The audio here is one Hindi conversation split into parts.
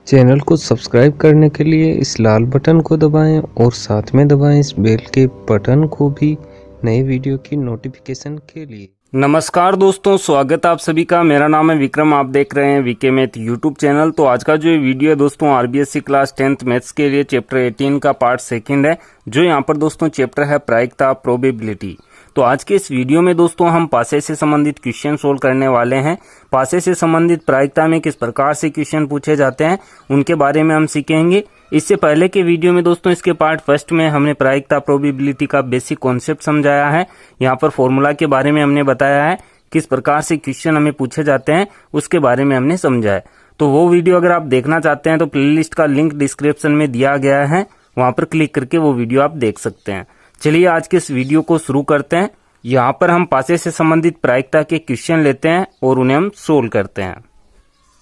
चैनल को सब्सक्राइब करने के लिए इस लाल बटन को दबाएं और साथ में दबाएं इस बेल के बटन को भी नए वीडियो की नोटिफिकेशन के लिए। नमस्कार दोस्तों, स्वागत है आप सभी का। मेरा नाम है विक्रम, आप देख रहे हैं वीके मैथ यूट्यूब चैनल। तो आज का जो ये वीडियो है दोस्तों, आरबीएससी क्लास 10th मैथ्स के लिए चैप्टर 18 का पार्ट सेकंड है, जो यहाँ पर दोस्तों चैप्टर है प्रायिकता प्रोबेबिलिटी। तो आज के इस वीडियो में दोस्तों हम पासे से संबंधित क्वेश्चन सोल्व करने वाले हैं। पासे से संबंधित प्रायिकता में किस प्रकार से क्वेश्चन पूछे जाते हैं उनके बारे में हम सीखेंगे। इससे पहले के वीडियो में दोस्तों इसके पार्ट फर्स्ट में हमने प्रायिकता प्रोबेबिलिटी का बेसिक कॉन्सेप्ट समझाया है। यहाँ पर फॉर्मूला के बारे में हमने बताया है, किस प्रकार से क्वेश्चन हमें पूछे जाते हैं उसके बारे में हमने समझा है। तो वो वीडियो अगर आप देखना चाहते हैं तो प्लेलिस्ट का लिंक डिस्क्रिप्शन में दिया गया है, वहां पर क्लिक करके वो वीडियो आप देख सकते हैं। चलिए आज के इस वीडियो को शुरू करते हैं। यहाँ पर हम पासे से संबंधित प्रायिकता के क्वेश्चन लेते हैं और उन्हें हम सोल्व करते हैं।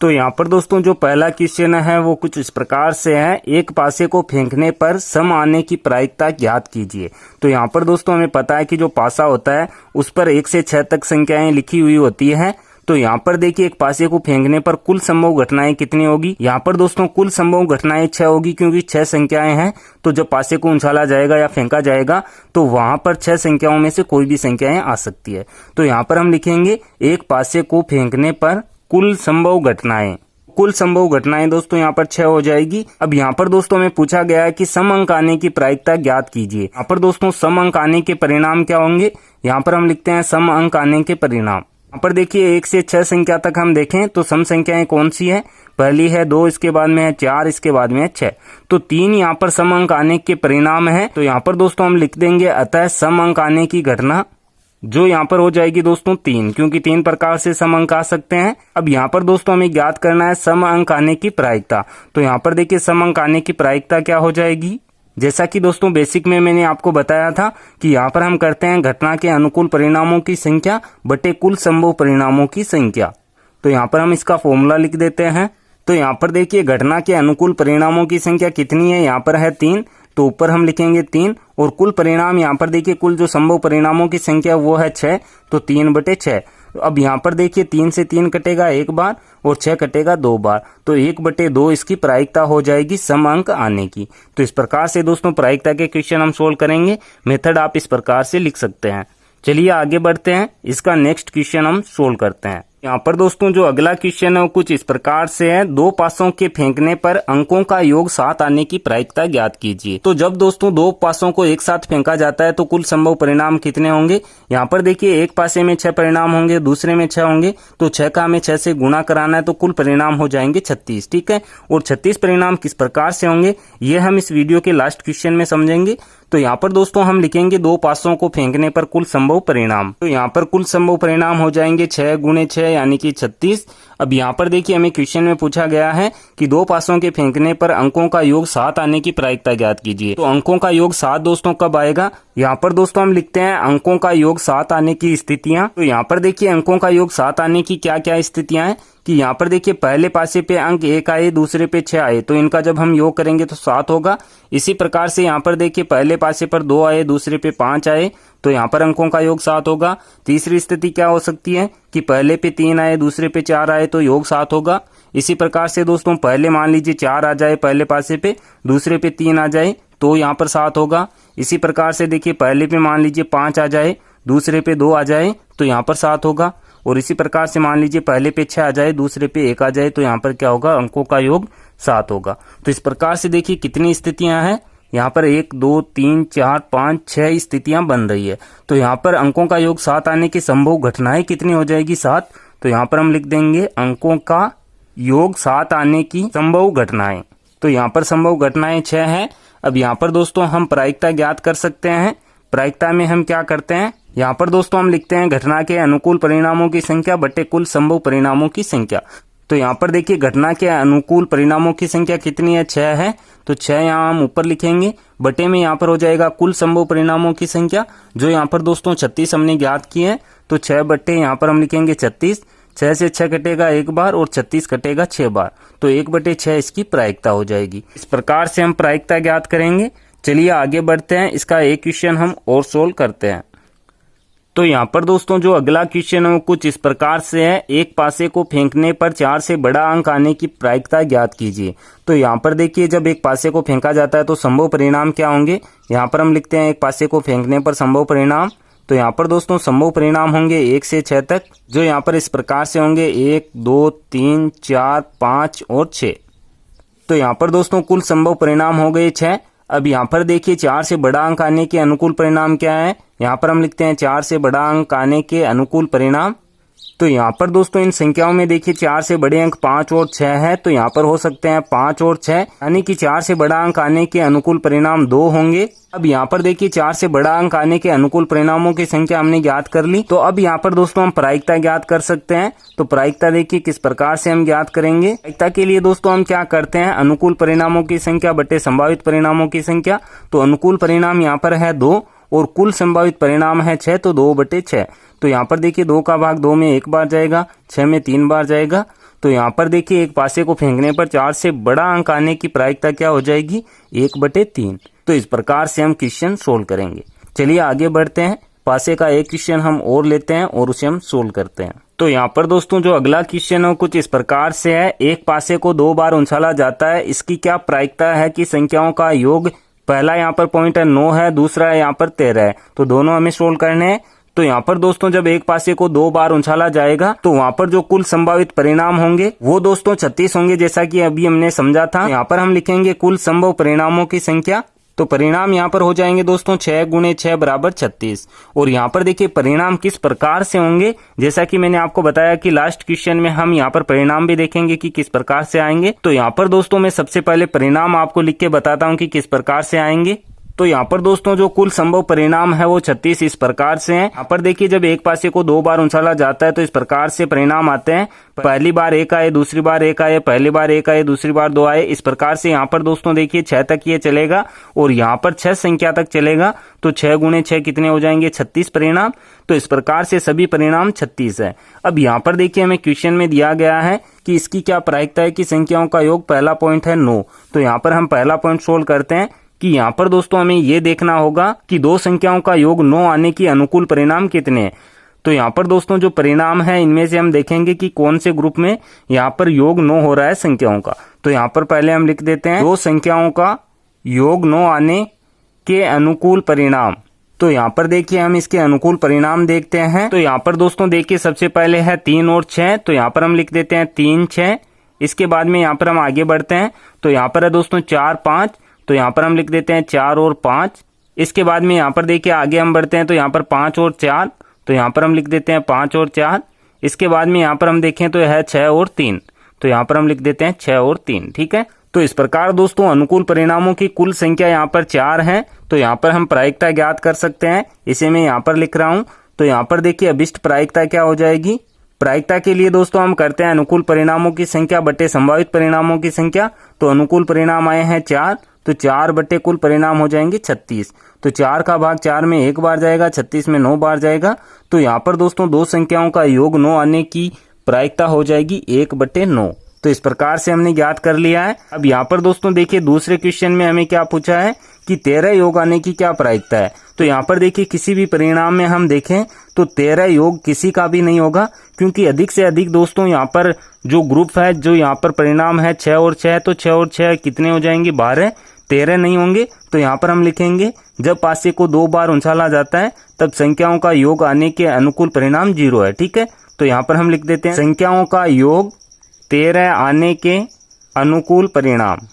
तो यहाँ पर दोस्तों जो पहला क्वेश्चन है वो कुछ इस प्रकार से है, एक पासे को फेंकने पर सम आने की प्रायिकता ज्ञात कीजिए। तो यहाँ पर दोस्तों हमें पता है कि जो पासा होता है उस पर 1 से 6 तक संख्याएं लिखी हुई होती है। तो यहाँ पर देखिए एक पासे को फेंकने पर कुल संभव घटनाएं कितनी होगी। यहाँ पर दोस्तों कुल संभव घटनाएं 6 होगी, क्योंकि 6 संख्याएं हैं। तो जब पासे को उछाला जाएगा या फेंका जाएगा तो वहां पर 6 संख्याओं में से कोई भी संख्याएं आ सकती है। तो यहाँ पर हम लिखेंगे एक पासे को फेंकने पर कुल संभव घटनाएं। कुल संभव घटनाएं दोस्तों यहाँ पर 6 हो जाएगी। अब यहाँ पर दोस्तों हमें पूछा गया है कि सम अंक आने की प्रायिकता ज्ञात कीजिए। यहाँ पर दोस्तों सम अंक आने के परिणाम क्या होंगे, यहाँ पर हम लिखते हैं सम अंक आने के परिणाम। यहाँ पर देखिए 1 से 6 संख्या तक हम देखें तो सम संख्याएं कौन सी है, पहली है 2, इसके बाद में है 4, इसके बाद में है 6। तो 3 यहाँ पर सम अंक आने के परिणाम है। तो यहाँ पर दोस्तों हम लिख देंगे अतः सम अंक आने की घटना, जो यहाँ पर हो जाएगी दोस्तों 3, क्योंकि 3 प्रकार से सम अंक आ सकते हैं। अब यहाँ पर दोस्तों हमें ज्ञात करना है सम अंक आने की प्रायिकता। तो यहाँ पर देखिए सम अंक आने की प्रायिकता क्या हो जाएगी, जैसा कि दोस्तों बेसिक में मैंने आपको बताया था कि यहाँ पर हम करते हैं घटना के अनुकूल परिणामों की संख्या बटे कुल संभव परिणामों की संख्या। तो यहाँ पर हम इसका फॉर्मूला लिख देते हैं। तो यहाँ पर देखिए घटना के अनुकूल परिणामों की संख्या कितनी है, यहाँ पर है 3, तो ऊपर हम लिखेंगे 3, और कुल परिणाम यहाँ पर देखिए कुल जो संभव परिणामों की संख्या वो है 6, तो 3/6। अब यहाँ पर देखिए 3 से 3 कटेगा 1 बार और 6 कटेगा 2 बार, तो 1/2 इसकी प्रायिकता हो जाएगी सम अंक आने की। तो इस प्रकार से दोस्तों प्रायिकता के क्वेश्चन हम सोल्व करेंगे। मेथड आप इस प्रकार से लिख सकते हैं। चलिए आगे बढ़ते हैं, इसका नेक्स्ट क्वेश्चन हम सोल्व करते हैं। यहाँ पर दोस्तों जो अगला क्वेश्चन है वो कुछ इस प्रकार से है, 2 पासों के फेंकने पर अंकों का योग 7 आने की प्रायिकता ज्ञात कीजिए। तो जब दोस्तों 2 पासों को एक साथ फेंका जाता है तो कुल संभव परिणाम कितने होंगे। यहाँ पर देखिए एक पासे में 6 परिणाम होंगे, दूसरे में 6 होंगे, तो 6 का हमें 6 से गुणा कराना है, तो कुल परिणाम हो जाएंगे 36। ठीक है, और 36 परिणाम किस प्रकार से होंगे ये हम इस वीडियो के लास्ट क्वेश्चन में समझेंगे। तो यहाँ पर दोस्तों हम लिखेंगे 2 पासों को फेंकने पर कुल संभव परिणाम। तो यहाँ पर कुल संभव परिणाम हो जाएंगे 6 × 6 यानी कि 36। अब यहाँ पर देखिए हमें क्वेश्चन में पूछा गया है कि 2 पासों के फेंकने पर अंकों का योग 7 आने की प्रायिकता ज्ञात कीजिए। तो अंकों का योग 7 दोस्तों कब आएगा, यहाँ पर दोस्तों हम लिखते हैं अंकों का योग 7 आने की स्थितियां। तो यहाँ पर देखिए अंकों का योग 7 आने की क्या क्या स्थितियां हैं कि यहाँ पर देखिए पहले पासे पे अंक 1 आए, दूसरे पे 6 आए, तो इनका जब हम योग करेंगे तो 7 होगा। इसी प्रकार से यहाँ पर देखिए पहले पासे पर 2 आए, दूसरे पे 5 आए, तो यहाँ पर अंकों का योग 7 होगा। तीसरी स्थिति क्या हो सकती है कि पहले पे 3 आए, दूसरे पे 4 आए, तो योग 7 होगा। इसी प्रकार से दोस्तों पहले मान लीजिए 4 आ जाए पहले पासे पे, दूसरे पे 3 आ जाए, तो यहाँ पर 7 होगा। इसी प्रकार से देखिए पहले पे मान लीजिए 5 आ जाए, दूसरे पे 2 आ जाए, तो यहाँ पर 7 होगा। और इसी प्रकार से मान लीजिए पहले पे 6 आ जाए, दूसरे पे 1 आ जाए, तो यहाँ पर क्या होगा, अंकों का योग 7 होगा। तो इस प्रकार से देखिए कितनी स्थितियां हैं, यहाँ पर 1 2 3 4 5 6 स्थितियां बन रही है। तो यहाँ पर अंकों का योग 7 आने की संभव घटनाएं कितनी हो जाएगी, 7। तो यहाँ पर हम लिख देंगे अंकों का योग 7 आने की संभव घटनाएं। तो यहाँ पर संभव घटनाएं 6 है। अब यहाँ पर दोस्तों हम प्रायिकता ज्ञात कर सकते हैं। प्रायिकता में हम क्या करते हैं, यहाँ पर दोस्तों हम लिखते हैं घटना के अनुकूल परिणामों की संख्या बटे कुल संभव परिणामों की संख्या। तो यहाँ पर देखिए घटना के अनुकूल परिणामों की संख्या कितनी है, 6 है, तो 6 यहाँ हम ऊपर लिखेंगे, बटे में यहाँ पर हो जाएगा कुल संभव परिणामों की संख्या, जो यहाँ पर दोस्तों 36 हमने ज्ञात की है। तो 6 बटे यहाँ पर हम लिखेंगे 36, 6 से 6 कटेगा 1 बार और 36 कटेगा 6 बार, तो 1/6 इसकी प्रायिकता हो जाएगी। इस प्रकार से हम प्रायिकता ज्ञात करेंगे। चलिए आगे बढ़ते हैं, इसका एक क्वेश्चन हम और सोल्व करते हैं। तो यहाँ पर दोस्तों जो अगला क्वेश्चन है वो कुछ इस प्रकार से है, एक पासे को फेंकने पर 4 से बड़ा अंक आने की प्रायिकता ज्ञात कीजिए। तो यहाँ पर देखिए जब एक पासे को फेंका जाता है तो संभव परिणाम क्या होंगे, यहाँ पर हम लिखते हैं एक पासे को फेंकने पर संभव परिणाम। तो यहाँ पर दोस्तों संभव परिणाम होंगे 1 से 6 तक, जो यहाँ पर इस प्रकार से होंगे 1, 2, 3, 4, 5 और 6। तो यहाँ पर दोस्तों कुल संभव परिणाम हो गए 6। अब यहाँ पर देखिए 4 से बड़ा अंक आने के अनुकूल परिणाम क्या है, यहाँ पर हम लिखते हैं 4 से बड़ा अंक आने के अनुकूल परिणाम। तो यहाँ पर दोस्तों इन संख्याओं में देखिए 4 से बड़े अंक 5 और 6 है, तो यहाँ पर हो सकते हैं 5 और 6, यानी कि 4 से बड़ा अंक आने के अनुकूल परिणाम 2 होंगे। अब यहाँ पर देखिए 4 से बड़ा अंक आने के अनुकूल परिणामों की संख्या हमने ज्ञात कर ली। तो अब यहाँ पर दोस्तों हम प्रायिकता ज्ञात कर सकते हैं। तो प्रायिकता देखिए किस प्रकार से हम ज्ञात करेंगे। प्रायिकता के लिए दोस्तों हम क्या करते हैं, अनुकूल परिणामों की संख्या बटे संभावित परिणामों की संख्या। तो अनुकूल परिणाम यहाँ पर है 2 और कुल संभावित परिणाम है 6, तो 2/6। तो यहाँ पर देखिए 2 का भाग 2 में 1 बार जाएगा, 6 में 3 बार जाएगा। तो यहाँ पर देखिए एक पासे को फेंकने पर 4 से बड़ा अंक आने की प्रायिकता क्या हो जाएगी, 1/3। तो इस प्रकार से हम क्वेश्चन सोल्व करेंगे। चलिए आगे बढ़ते हैं, पासे का एक क्वेश्चन हम और लेते हैं और उसे हम सोल्व करते हैं। तो यहाँ पर दोस्तों जो अगला क्वेश्चन है कुछ इस प्रकार से है, एक पासे को 2 बार उछाला जाता है, इसकी क्या प्रायिकता है कि संख्याओं का योग, पहला यहाँ पर पॉइंट है 9 है, दूसरा यहाँ पर 13 है। तो दोनों हमें सोल्व करने हैं। तो यहाँ पर दोस्तों जब एक पासे को 2 बार उछाला जाएगा तो वहाँ पर जो कुल संभावित परिणाम होंगे वो दोस्तों 36 होंगे, जैसा कि अभी हमने समझा था। यहाँ पर हम लिखेंगे कुल संभव परिणामों की संख्या। तो परिणाम यहाँ पर हो जाएंगे दोस्तों 6 × 6 = 36। और यहाँ पर देखिए परिणाम किस प्रकार से होंगे, जैसा कि मैंने आपको बताया कि लास्ट क्वेश्चन में हम यहाँ पर परिणाम भी देखेंगे कि किस प्रकार से आएंगे। तो यहाँ पर दोस्तों मैं सबसे पहले परिणाम आपको लिख के बताता हूँ कि किस प्रकार से आएंगे। तो यहाँ पर दोस्तों जो कुल संभव परिणाम है वो 36 इस प्रकार से हैं। यहाँ पर देखिए जब एक पासे को 2 बार उछाला जाता है तो इस प्रकार से परिणाम आते हैं, पहली बार 1 आए, दूसरी बार 1 आए, पहली बार 1 आए, दूसरी बार 2 आए। इस प्रकार से यहाँ पर दोस्तों देखिए 6 तक ये चलेगा और यहाँ पर 6 संख्या तक चलेगा। तो 6 × 6 कितने हो जाएंगे, 36 परिणाम। तो इस प्रकार से सभी परिणाम 36 है। अब यहाँ पर देखिए हमें क्वेश्चन में दिया गया है कि इसकी क्या प्रायिकता है कि संख्याओं का योग, पहला पॉइंट है 9। तो यहाँ पर हम पहला पॉइंट सोल्व करते हैं कि यहाँ पर दोस्तों हमें ये देखना होगा कि 2 संख्याओं का योग 9 आने की अनुकूल परिणाम कितने हैं। तो यहाँ पर दोस्तों जो परिणाम है इनमें से हम देखेंगे कि कौन से ग्रुप में यहाँ पर योग 9 हो रहा है संख्याओं का। तो यहाँ पर पहले हम लिख देते हैं 2 संख्याओं का योग 9 आने के अनुकूल परिणाम। तो यहाँ पर देखिए हम इसके अनुकूल परिणाम देखते हैं। तो यहाँ पर दोस्तों देखिए सबसे पहले है 3 और 6, तो यहाँ पर हम लिख देते हैं 3, 6। इसके बाद में यहाँ पर हम आगे बढ़ते हैं। तो यहाँ पर है दोस्तों 4, 5, तो यहाँ पर हम लिख देते हैं 4 और 5। इसके बाद में यहाँ पर देखिए आगे हम बढ़ते हैं तो यहाँ पर 5 और 4, तो यहाँ पर हम लिख देते हैं 5 और 4। इसके बाद में यहाँ पर हम देखें तो है 6 और 3, तो यहाँ पर हम लिख देते हैं 6 और 3। ठीक है, तो इस प्रकार दोस्तों अनुकूल परिणामों की कुल संख्या यहाँ पर 4 है। तो यहाँ पर हम प्रायिकता ज्ञात कर सकते हैं, इसे मैं यहाँ पर लिख रहा हूँ। तो यहाँ पर देखिए अभिष्ट प्रायिकता क्या हो जाएगी। प्रायिकता के लिए दोस्तों हम करते हैं अनुकूल परिणामों की संख्या बटे संभावित परिणामों की संख्या। तो अनुकूल परिणाम आए हैं 4, तो 4 बटे कुल परिणाम हो जाएंगे 36। तो 4 का भाग 4 में 1 बार जाएगा, 36 में 9 बार जाएगा। तो यहाँ पर दोस्तों 2 संख्याओं का योग 9 आने की प्रायिकता हो जाएगी 1/9। तो इस प्रकार से हमने ज्ञात कर लिया है। अब यहाँ पर दोस्तों देखिए दूसरे क्वेश्चन में हमें क्या पूछा है कि 13 योग आने की क्या प्रायिकता है। तो यहाँ पर देखिए किसी भी परिणाम में हम देखें तो 13 योग किसी का भी नहीं होगा, क्योंकि अधिक से अधिक दोस्तों यहाँ पर जो ग्रुप है, जो यहाँ पर परिणाम है 6 और 6, तो 6 और 6 कितने हो जाएंगे, 12, 13 नहीं होंगे। तो यहाँ पर हम लिखेंगे जब पासे को 2 बार उछाला जाता है तब संख्याओं का योग आने के अनुकूल परिणाम 0 है। ठीक है, तो यहाँ पर हम लिख देते हैं संख्याओं का योग 13 आने के अनुकूल परिणाम।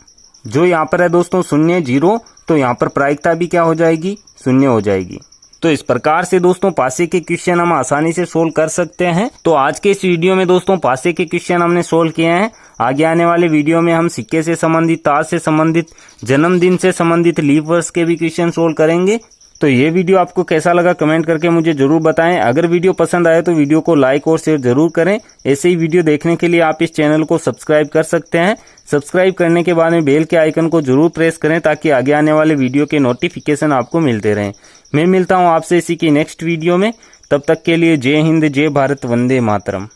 जो यहाँ पर है दोस्तों 0, 0, तो यहाँ पर प्रायिकता भी क्या हो जाएगी, 0 हो जाएगी। तो इस प्रकार से दोस्तों पासे के क्वेश्चन हम आसानी से सोल्व कर सकते हैं। तो आज के इस वीडियो में दोस्तों पासे के क्वेश्चन हमने सोल्व किए हैं। आगे आने वाले वीडियो में हम सिक्के से संबंधित, तार से संबंधित, जन्मदिन से संबंधित, लीप वर्ष के भी क्वेश्चन सोल्व करेंगे। तो ये वीडियो आपको कैसा लगा कमेंट करके मुझे जरूर बताएं। अगर वीडियो पसंद आए तो वीडियो को लाइक और शेयर जरूर करें। ऐसे ही वीडियो देखने के लिए आप इस चैनल को सब्सक्राइब कर सकते हैं। सब्सक्राइब करने के बाद में बेल के आइकन को जरूर प्रेस करें ताकि आगे आने वाले वीडियो के नोटिफिकेशन आपको मिलते रहें। मैं मिलता हूँ आपसे इसी की नेक्स्ट वीडियो में। तब तक के लिए जय हिंद, जय भारत, वंदे मातरम।